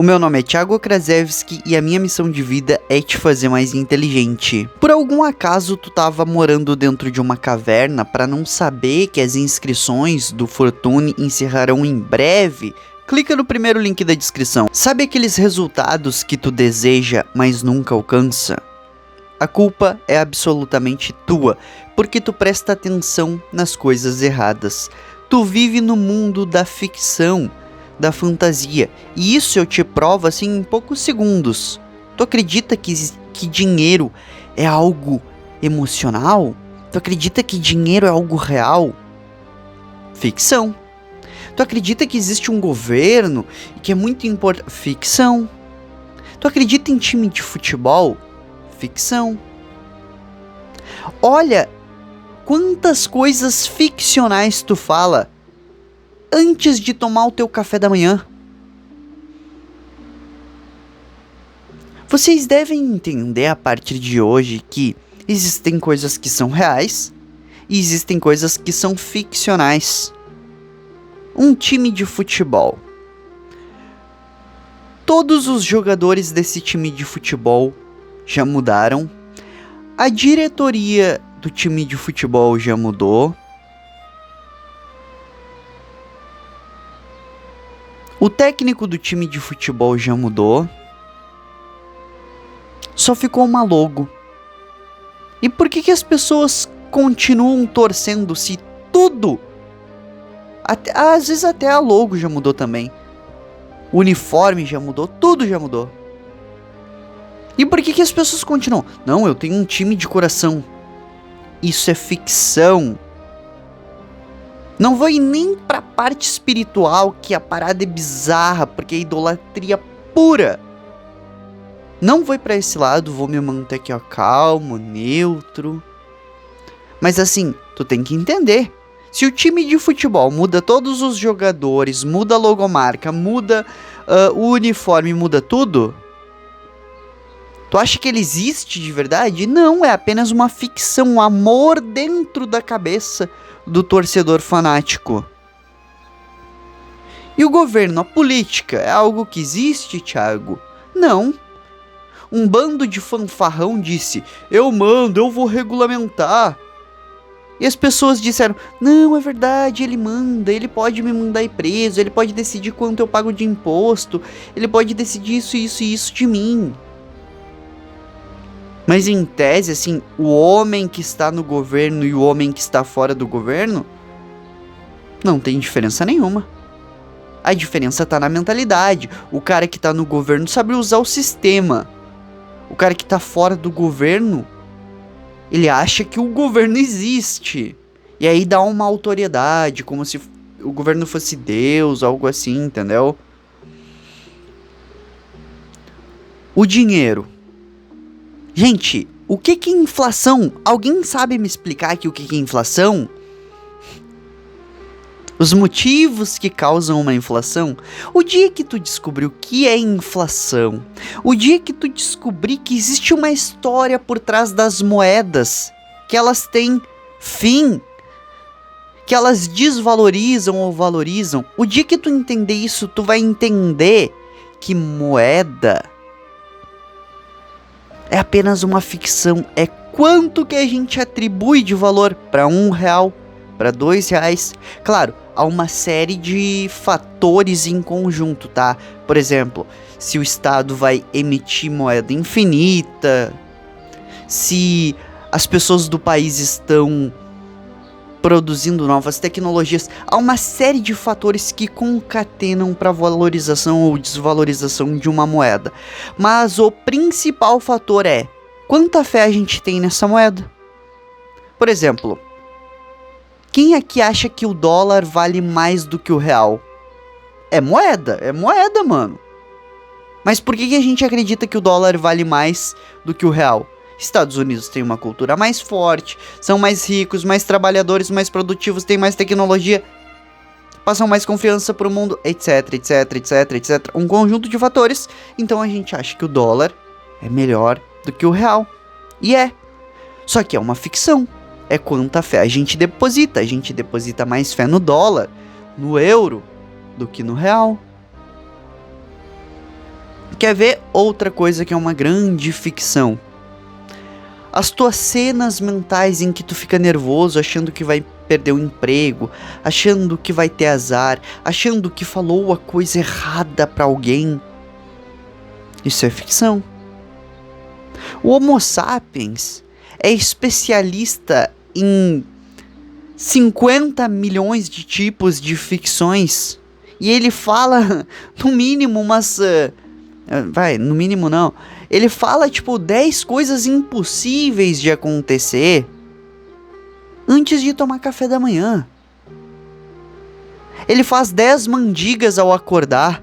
O meu nome é Thiago Krasevski e a minha missão de vida é te fazer mais inteligente. Por algum acaso tu tava morando dentro de uma caverna para não saber que as inscrições do Fortune encerrarão em breve? Clica no primeiro link da descrição. Sabe aqueles resultados que tu deseja, mas nunca alcança? A culpa é absolutamente tua, porque tu presta atenção nas coisas erradas. Tu vive no mundo da ficção, da fantasia, e isso eu te provo assim em poucos segundos. Tu acredita que dinheiro é algo emocional? Tu acredita que dinheiro é algo real? Ficção. Tu acredita que existe um governo e que é muito importante? Ficção. Tu acredita em time de futebol? Ficção. Olha quantas coisas ficcionais tu fala antes de tomar o teu café da manhã. Vocês devem entender a partir de hoje que existem coisas que são reais e existem coisas que são ficcionais. Um time de futebol. Todos os jogadores desse time de futebol já mudaram. A diretoria do time de futebol já mudou. O técnico do time de futebol já mudou. Só ficou uma logo. E por que as pessoas continuam torcendo se tudo? Às vezes até a logo já mudou também. O uniforme já mudou, tudo já mudou. E por que as pessoas continuam? Não, eu tenho um time de coração. Isso é ficção. Não vai nem pra parte espiritual, que a parada é bizarra, porque é idolatria pura. Não vou pra esse lado, vou me manter aqui, ó, calmo, neutro. Mas assim, tu tem que entender. Se o time de futebol muda todos os jogadores, muda a logomarca, muda o uniforme, muda tudo, tu acha que ele existe de verdade? Não, é apenas uma ficção, um amor dentro da cabeça do torcedor fanático. E o governo, a política, é algo que existe, Thiago? Não. Um bando de fanfarrão disse, eu mando, eu vou regulamentar. E as pessoas disseram, não, é verdade, ele manda, ele pode me mandar ir preso, ele pode decidir quanto eu pago de imposto, ele pode decidir isso, isso e isso de mim. Mas em tese, assim, o homem que está no governo e o homem que está fora do governo não tem diferença nenhuma. A diferença está na mentalidade. O cara que está no governo sabe usar o sistema. O cara que está fora do governo, ele acha que o governo existe. E aí dá uma autoridade, como se o governo fosse Deus, algo assim, entendeu? O dinheiro. Gente, o que é inflação? Alguém sabe me explicar aqui o que é inflação? Os motivos que causam uma inflação? O dia que tu descobrir o que é inflação, o dia que tu descobrir que existe uma história por trás das moedas, que elas têm fim, que elas desvalorizam ou valorizam, o dia que tu entender isso, tu vai entender que moeda é apenas uma ficção, é quanto que a gente atribui de valor para R$1, para R$2. Claro, há uma série de fatores em conjunto, tá? Por exemplo, se o Estado vai emitir moeda infinita, se as pessoas do país estão produzindo novas tecnologias, há uma série de fatores que concatenam para valorização ou desvalorização de uma moeda. Mas o principal fator é quanta fé a gente tem nessa moeda. Por exemplo, quem aqui acha que o dólar vale mais do que o real? É moeda, mano. Mas por que a gente acredita que o dólar vale mais do que o real? Estados Unidos tem uma cultura mais forte, são mais ricos, mais trabalhadores, mais produtivos, têm mais tecnologia, passam mais confiança pro mundo, etc, etc, etc, etc. Um conjunto de fatores, então a gente acha que o dólar é melhor do que o real. E é. Só que é uma ficção. É quanta fé a gente deposita mais fé no dólar, no euro, do que no real. Quer ver outra coisa que é uma grande ficção? As tuas cenas mentais em que tu fica nervoso, achando que vai perder o emprego, achando que vai ter azar, achando que falou a coisa errada pra alguém. Isso é ficção. O Homo sapiens é especialista em 50 milhões de tipos de ficções. E ele fala, no mínimo, no mínimo não. Ele fala, 10 coisas impossíveis de acontecer antes de tomar café da manhã. Ele faz 10 mandigas ao acordar.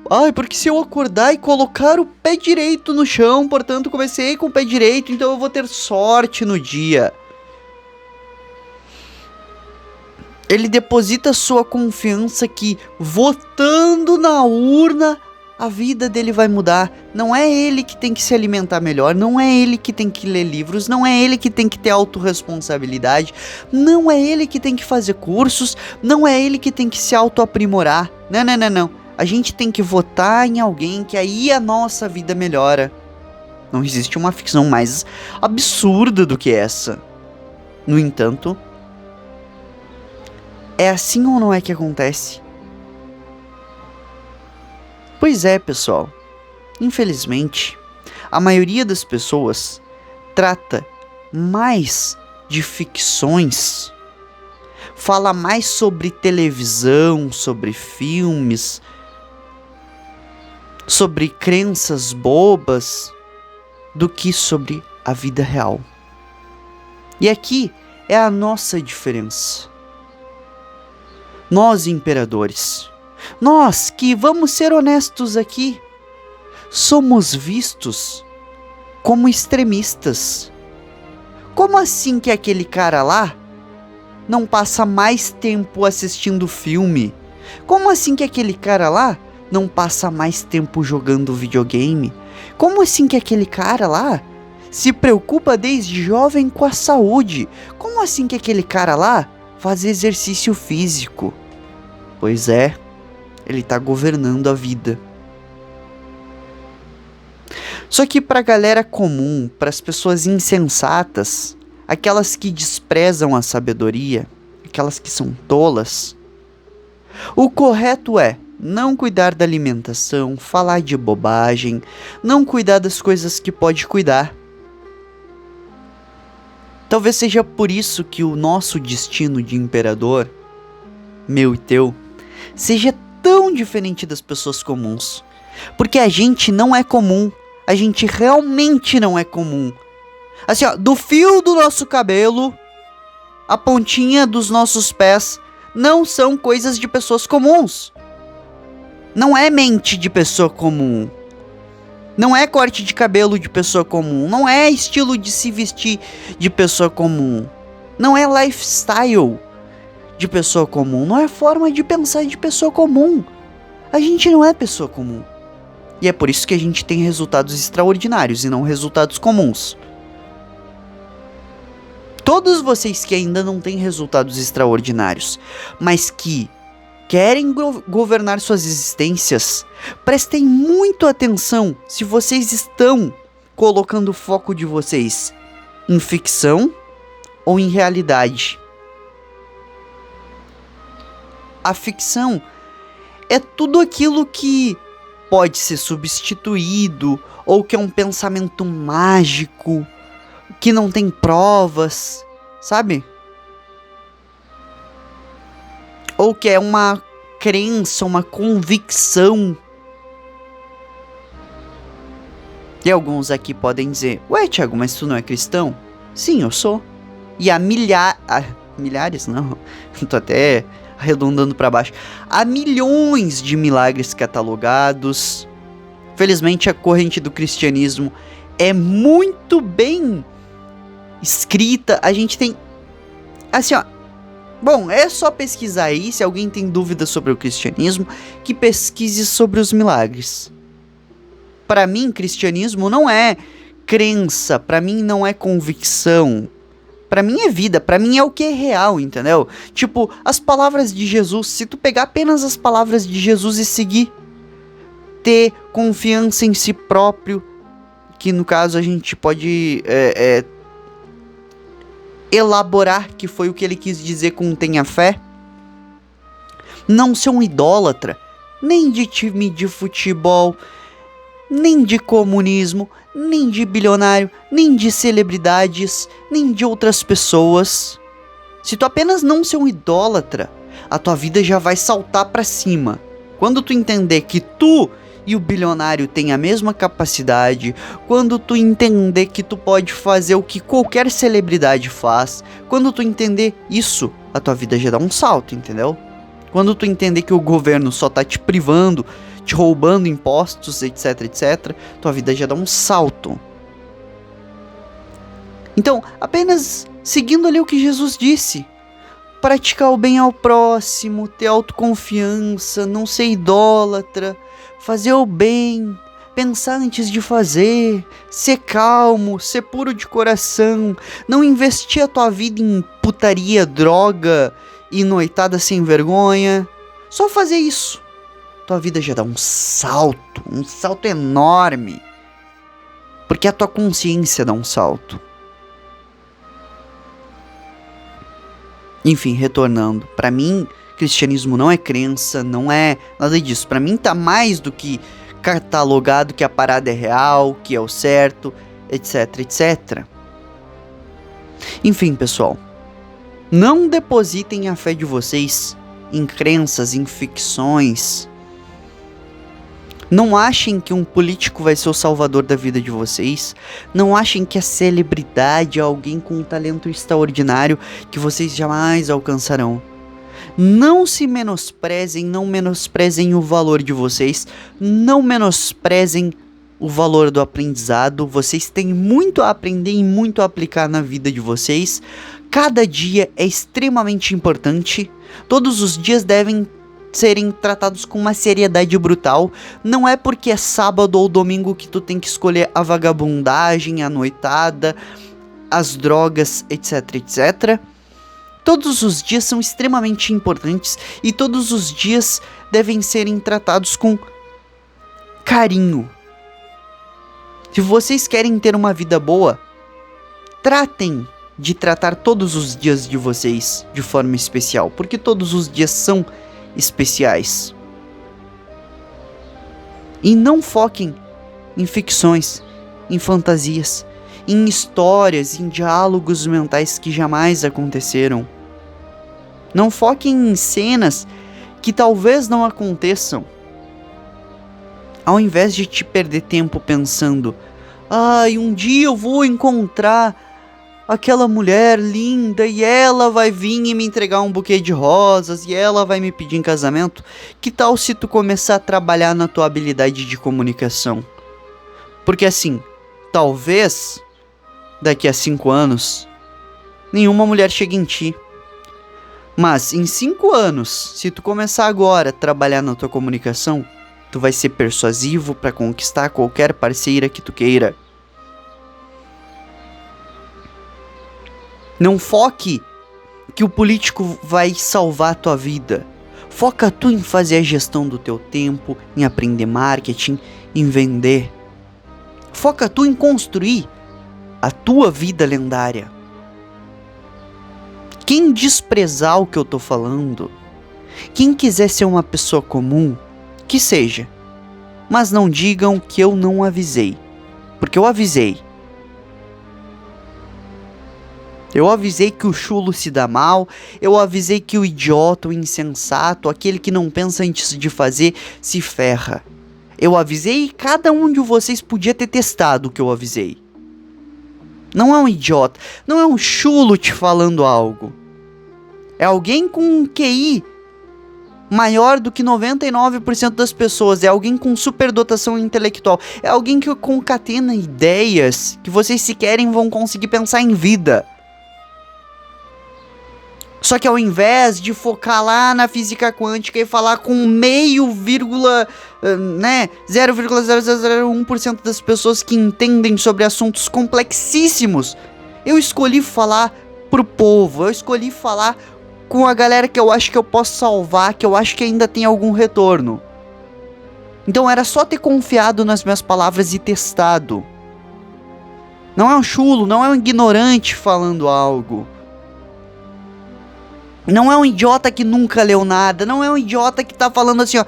Ai, porque se eu acordar e colocar o pé direito no chão, portanto comecei com o pé direito, então eu vou ter sorte no dia. Ele deposita sua confiança que votando na urna a vida dele vai mudar. Não é ele que tem que se alimentar melhor, não é ele que tem que ler livros, não é ele que tem que ter autorresponsabilidade, não é ele que tem que fazer cursos, não é ele que tem que se autoaprimorar. Não. A gente tem que votar em alguém que aí a nossa vida melhora. Não existe uma ficção mais absurda do que essa. No entanto, é assim ou não é que acontece? Pois é, pessoal. Infelizmente, a maioria das pessoas trata mais de ficções, fala mais sobre televisão, sobre filmes, sobre crenças bobas, do que sobre a vida real. E aqui é a nossa diferença. Nós, imperadores, nós que, vamos ser honestos aqui, somos vistos como extremistas. Como assim que aquele cara lá não passa mais tempo assistindo filme? Como assim que aquele cara lá não passa mais tempo jogando videogame? Como assim que aquele cara lá se preocupa desde jovem com a saúde? Como assim que aquele cara lá faz exercício físico? Pois é, ele tá governando a vida. Só que pra galera comum, pras pessoas insensatas, aquelas que desprezam a sabedoria, aquelas que são tolas, o correto é não cuidar da alimentação, falar de bobagem, não cuidar das coisas que pode cuidar. Talvez seja por isso que o nosso destino de imperador, meu e teu, seja tão diferente das pessoas comuns. Porque a gente não é comum. A gente realmente não é comum. Assim, ó, do fio do nosso cabelo, a pontinha dos nossos pés, não são coisas de pessoas comuns. Não é mente de pessoa comum. Não é corte de cabelo de pessoa comum. Não é estilo de se vestir de pessoa comum. Não é lifestyle de pessoa comum. Não é forma de pensar de pessoa comum. A gente não é pessoa comum. E é por isso que a gente tem resultados extraordinários e não resultados comuns. Todos vocês que ainda não têm resultados extraordinários, mas que querem governar suas existências, prestem muito atenção se vocês estão colocando o foco de vocês em ficção ou em realidade. A ficção é tudo aquilo que pode ser substituído, ou que é um pensamento mágico, que não tem provas, sabe? Ou que é uma crença, uma convicção. E alguns aqui podem dizer: ué, Thiago, mas tu não é cristão? Sim, eu sou. E há milhares, não, tô até arredondando para baixo. Há milhões de milagres catalogados. Felizmente a corrente do cristianismo é muito bem escrita. A gente tem, assim, ó, bom, é só pesquisar aí. Se alguém tem dúvidas sobre o cristianismo, que pesquise sobre os milagres. Para mim, cristianismo não é crença, para mim não é convicção. Pra mim é vida, pra mim é o que é real, entendeu? Tipo, as palavras de Jesus, se tu pegar apenas as palavras de Jesus e seguir, ter confiança em si próprio, que no caso a gente pode elaborar que foi o que ele quis dizer com tenha fé. Não ser um idólatra, nem de time de futebol, nem de comunismo, nem de bilionário, nem de celebridades, nem de outras pessoas. Se tu apenas não ser um idólatra, a tua vida já vai saltar pra cima. Quando tu entender que tu e o bilionário têm a mesma capacidade, quando tu entender que tu pode fazer o que qualquer celebridade faz, quando tu entender isso, a tua vida já dá um salto, entendeu? Quando tu entender que o governo só tá te privando, te roubando impostos, etc, etc, tua vida já dá um salto. Então, apenas seguindo ali o que Jesus disse, praticar o bem ao próximo, ter autoconfiança, não ser idólatra, fazer o bem, pensar antes de fazer, ser calmo, ser puro de coração, não investir a tua vida em putaria, droga e noitada sem vergonha. Só fazer isso, tua vida já dá um salto enorme, porque a tua consciência dá um salto. Enfim, retornando, pra mim, cristianismo não é crença, não é nada disso. Pra mim tá mais do que catalogado que a parada é real, que é o certo, etc, etc. Enfim, pessoal, não depositem a fé de vocês em crenças, em ficções. Não achem que um político vai ser o salvador da vida de vocês. Não achem que a celebridade é alguém com um talento extraordinário que vocês jamais alcançarão. Não se menosprezem, não menosprezem o valor de vocês. Não menosprezem o valor do aprendizado. Vocês têm muito a aprender e muito a aplicar na vida de vocês. Cada dia é extremamente importante. Todos os dias devem serem tratados com uma seriedade brutal. Não é porque é sábado ou domingo que tu tem que escolher a vagabundagem, a noitada, as drogas, etc, etc. Todos os dias são extremamente importantes e todos os dias devem serem tratados com carinho. Se vocês querem ter uma vida boa, tratem de tratar todos os dias de vocês de forma especial, porque todos os dias são especiais. E não foquem em ficções, em fantasias, em histórias, em diálogos mentais que jamais aconteceram. Não foquem em cenas que talvez não aconteçam. Ao invés de te perder tempo pensando, um dia eu vou encontrar aquela mulher linda e ela vai vir e me entregar um buquê de rosas e ela vai me pedir em casamento. Que tal se tu começar a trabalhar na tua habilidade de comunicação? Porque assim, talvez daqui a 5 anos nenhuma mulher chegue em ti. Mas em 5 anos, se tu começar agora a trabalhar na tua comunicação, tu vai ser persuasivo para conquistar qualquer parceira que tu queira. Não foque que o político vai salvar a tua vida. Foca tu em fazer a gestão do teu tempo, em aprender marketing, em vender. Foca tu em construir a tua vida lendária. Quem desprezar o que eu tô falando, quem quiser ser uma pessoa comum, que seja. Mas não digam que eu não avisei, porque eu avisei. Eu avisei que o chulo se dá mal, eu avisei que o idiota, o insensato, aquele que não pensa antes de fazer, se ferra. Eu avisei e cada um de vocês podia ter testado o que eu avisei. Não é um idiota, não é um chulo te falando algo. É alguém com um QI maior do que 99% das pessoas, é alguém com superdotação intelectual, é alguém que concatena ideias que vocês sequer vão conseguir pensar em vida. Só que ao invés de focar lá na física quântica e falar com 0,0001% das pessoas que entendem sobre assuntos complexíssimos, eu escolhi falar pro povo, eu escolhi falar com a galera que eu acho que eu posso salvar, que eu acho que ainda tem algum retorno. Então era só ter confiado nas minhas palavras e testado. Não é um chulo, não é um ignorante falando algo. Não é um idiota que nunca leu nada, não é um idiota que tá falando assim, ó,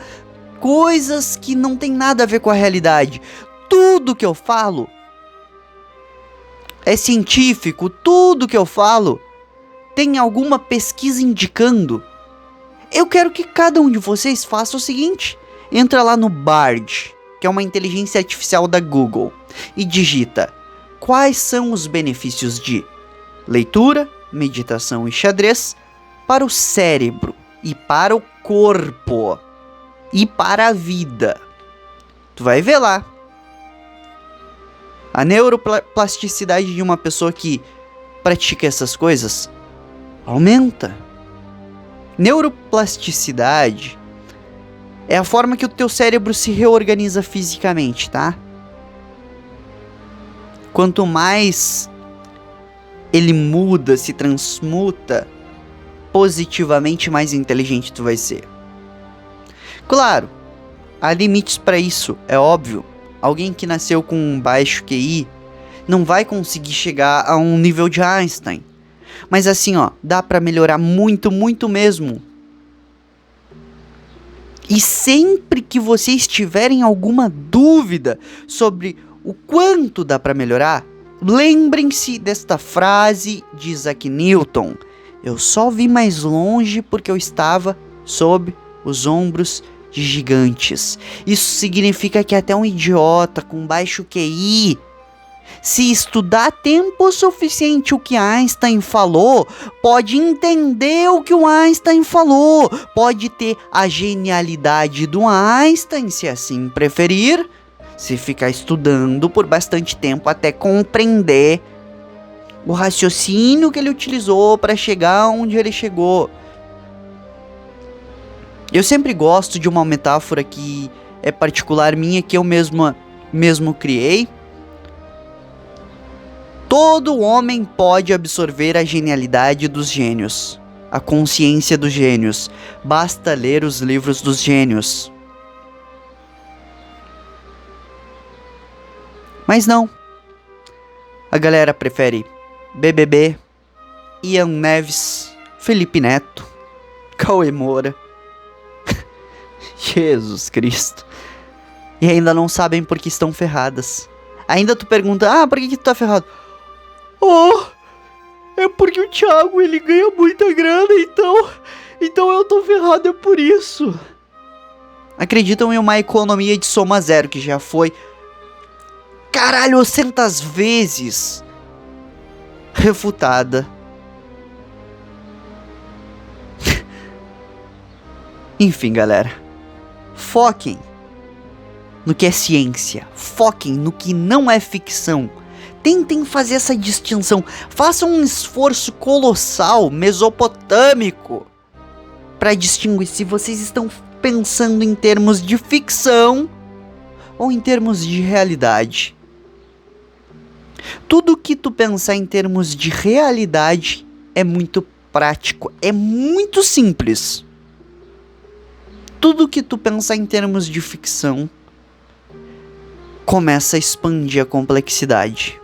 coisas que não tem nada a ver com a realidade. Tudo que eu falo é científico, tudo que eu falo tem alguma pesquisa indicando. Eu quero que cada um de vocês faça o seguinte: entra lá no Bard, que é uma inteligência artificial da Google, e digita quais são os benefícios de leitura, meditação e xadrez para o cérebro e para o corpo e para a vida. Tu vai ver lá. A neuroplasticidade de uma pessoa que pratica essas coisas aumenta. Neuroplasticidade é a forma que o teu cérebro se reorganiza fisicamente, tá? Quanto mais ele muda, se transmuta positivamente, mais inteligente tu vai ser. Claro, há limites para isso, é óbvio. Alguém que nasceu com um baixo QI não vai conseguir chegar a um nível de Einstein. Mas assim, ó, dá para melhorar muito, muito mesmo. E sempre que vocês tiverem alguma dúvida sobre o quanto dá para melhorar, lembrem-se desta frase de Isaac Newton: eu só vi mais longe porque eu estava sob os ombros de gigantes. Isso significa que até um idiota com baixo QI, se estudar tempo suficiente o que Einstein falou, pode entender o que o Einstein falou, pode ter a genialidade do Einstein, se assim preferir, se ficar estudando por bastante tempo até compreender o raciocínio que ele utilizou para chegar onde ele chegou. Eu sempre gosto de uma metáfora que é particular minha, que eu mesmo criei. Todo homem pode absorver a genialidade dos gênios, a consciência dos gênios. Basta ler os livros dos gênios. Mas não. A galera prefere BBB, Ian Neves, Felipe Neto, Cauê Moura. Jesus Cristo. E ainda não sabem por que estão ferradas. Ainda tu pergunta, por que tu tá ferrado? É porque o Thiago, ele ganha muita grana, então eu tô ferrado, é por isso. Acreditam em uma economia de soma zero, que já foi, caralho, 100 vezes refutada. Enfim, galera, foquem no que é ciência, foquem no que não é ficção. Tentem fazer essa distinção. Façam um esforço colossal, mesopotâmico, para distinguir se vocês estão pensando em termos de ficção ou em termos de realidade. Tudo que tu pensar em termos de realidade é muito prático, é muito simples. Tudo que tu pensar em termos de ficção começa a expandir a complexidade.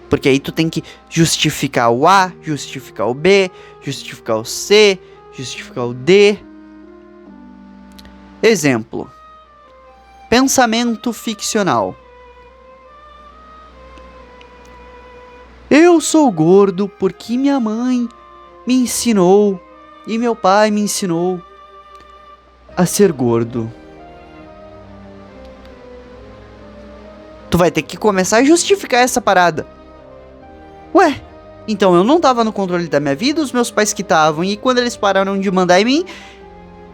Porque aí tu tem que justificar o A, justificar o B, justificar o C, justificar o D. Exemplo. Pensamento ficcional. Eu sou gordo porque minha mãe me ensinou e meu pai me ensinou a ser gordo. Tu vai ter que começar a justificar essa parada. Ué, então eu não tava no controle da minha vida, os meus pais que estavam, e quando eles pararam de mandar em mim,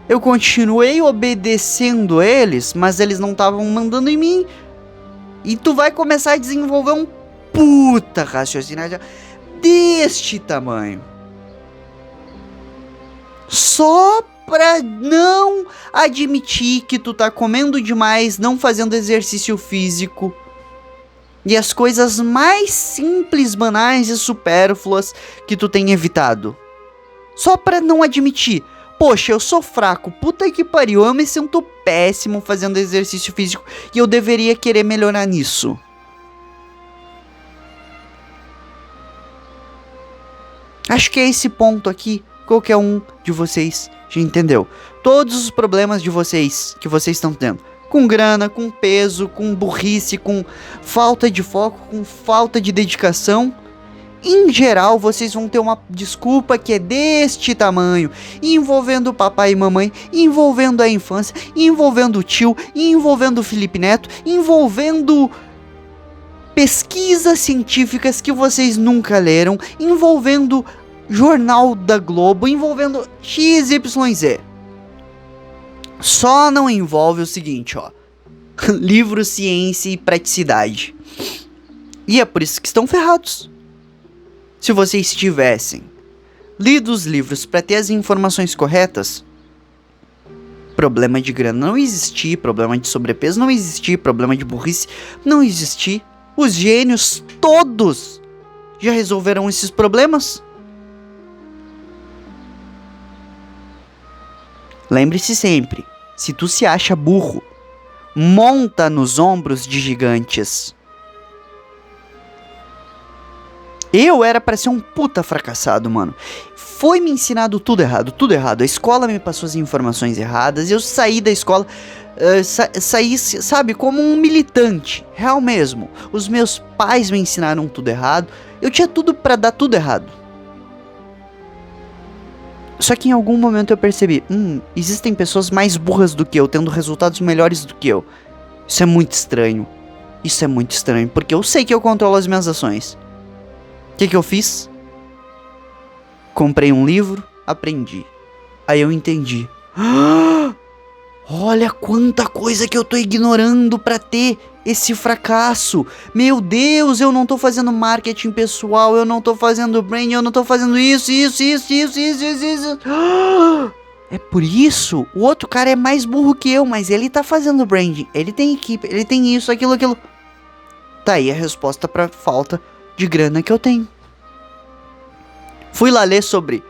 eu continuei obedecendo eles, mas eles não estavam mandando em mim. E tu vai começar a desenvolver um puta raciocínio deste tamanho. Só pra não admitir que tu tá comendo demais, não fazendo exercício físico. E as coisas mais simples, banais e supérfluas que tu tem evitado. Só pra não admitir. Poxa, eu sou fraco, puta que pariu, eu me sinto péssimo fazendo exercício físico e eu deveria querer melhorar nisso. Acho que é esse ponto aqui, qualquer um de vocês já entendeu. Todos os problemas de vocês, que vocês estão tendo, com grana, com peso, com burrice, com falta de foco, com falta de dedicação, em geral, vocês vão ter uma desculpa que é deste tamanho, envolvendo o papai e mamãe, envolvendo a infância, envolvendo o tio, envolvendo o Felipe Neto, envolvendo pesquisas científicas que vocês nunca leram, envolvendo Jornal da Globo, envolvendo XYZ. Só não envolve o seguinte, ó. Livro, ciência e praticidade. E é por isso que estão ferrados. Se vocês tivessem lido os livros para ter as informações corretas, problema de grana não existir, problema de sobrepeso não existir, problema de burrice não existir. Os gênios todos já resolveram esses problemas. Lembre-se sempre, se tu se acha burro, monta nos ombros de gigantes. Eu era pra ser um puta fracassado, mano. Foi me ensinado tudo errado, tudo errado. A escola me passou as informações erradas. Eu saí da escola, saí, sabe, como um militante, real mesmo. Os meus pais me ensinaram tudo errado. Eu tinha tudo pra dar tudo errado. Só que em algum momento eu percebi, existem pessoas mais burras do que eu, tendo resultados melhores do que eu. Isso é muito estranho. Isso é muito estranho, porque eu sei que eu controlo as minhas ações. O que eu fiz? Comprei um livro, aprendi. Aí eu entendi. Olha quanta coisa que eu tô ignorando pra ter esse fracasso. Meu Deus, eu não tô fazendo marketing pessoal, eu não tô fazendo branding, eu não tô fazendo isso. É por isso, o outro cara é mais burro que eu, mas ele tá fazendo branding, ele tem equipe, ele tem isso, aquilo. Tá aí a resposta pra falta de grana que eu tenho. Fui lá ler sobre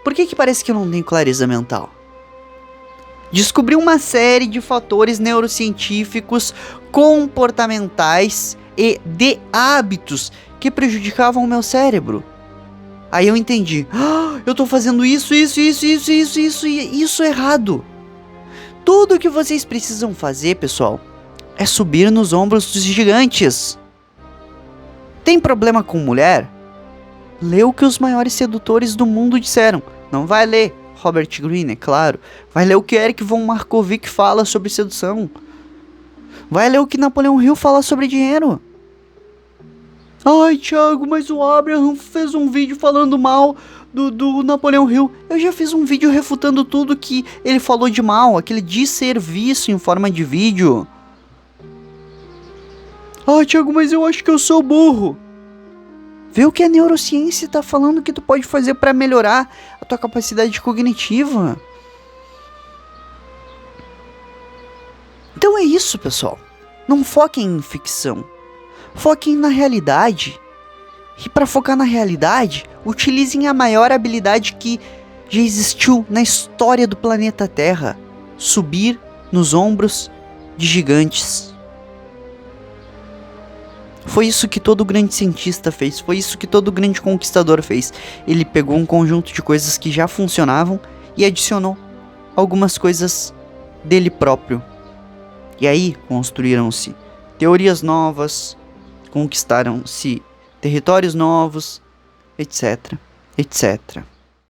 por que parece que eu não tenho clareza mental. Descobri uma série de fatores neurocientíficos, comportamentais e de hábitos que prejudicavam o meu cérebro. Aí eu entendi, eu tô fazendo isso errado. Tudo o que vocês precisam fazer, pessoal, é subir nos ombros dos gigantes. Tem problema com mulher? Lê o que os maiores sedutores do mundo disseram. Não vai ler Robert Greene, é claro. Vai ler o que Eric von Markovic fala sobre sedução. Vai ler o que Napoleão Hill fala sobre dinheiro. Ai, Thiago, mas o Abraham fez um vídeo falando mal do Napoleão Hill. Eu já fiz um vídeo refutando tudo que ele falou de mal, aquele desserviço em forma de vídeo. Ai, Thiago, mas eu acho que eu sou burro. Vê o que a neurociência tá falando que tu pode fazer para melhorar a tua capacidade cognitiva. Então é isso, pessoal. Não foquem em ficção. Foquem na realidade. E para focar na realidade, utilizem a maior habilidade que já existiu na história do planeta Terra. Subir nos ombros de gigantes. Foi isso que todo grande cientista fez, foi isso que todo grande conquistador fez. Ele pegou um conjunto de coisas que já funcionavam e adicionou algumas coisas dele próprio. E aí construíram-se teorias novas, conquistaram-se territórios novos, etc, etc.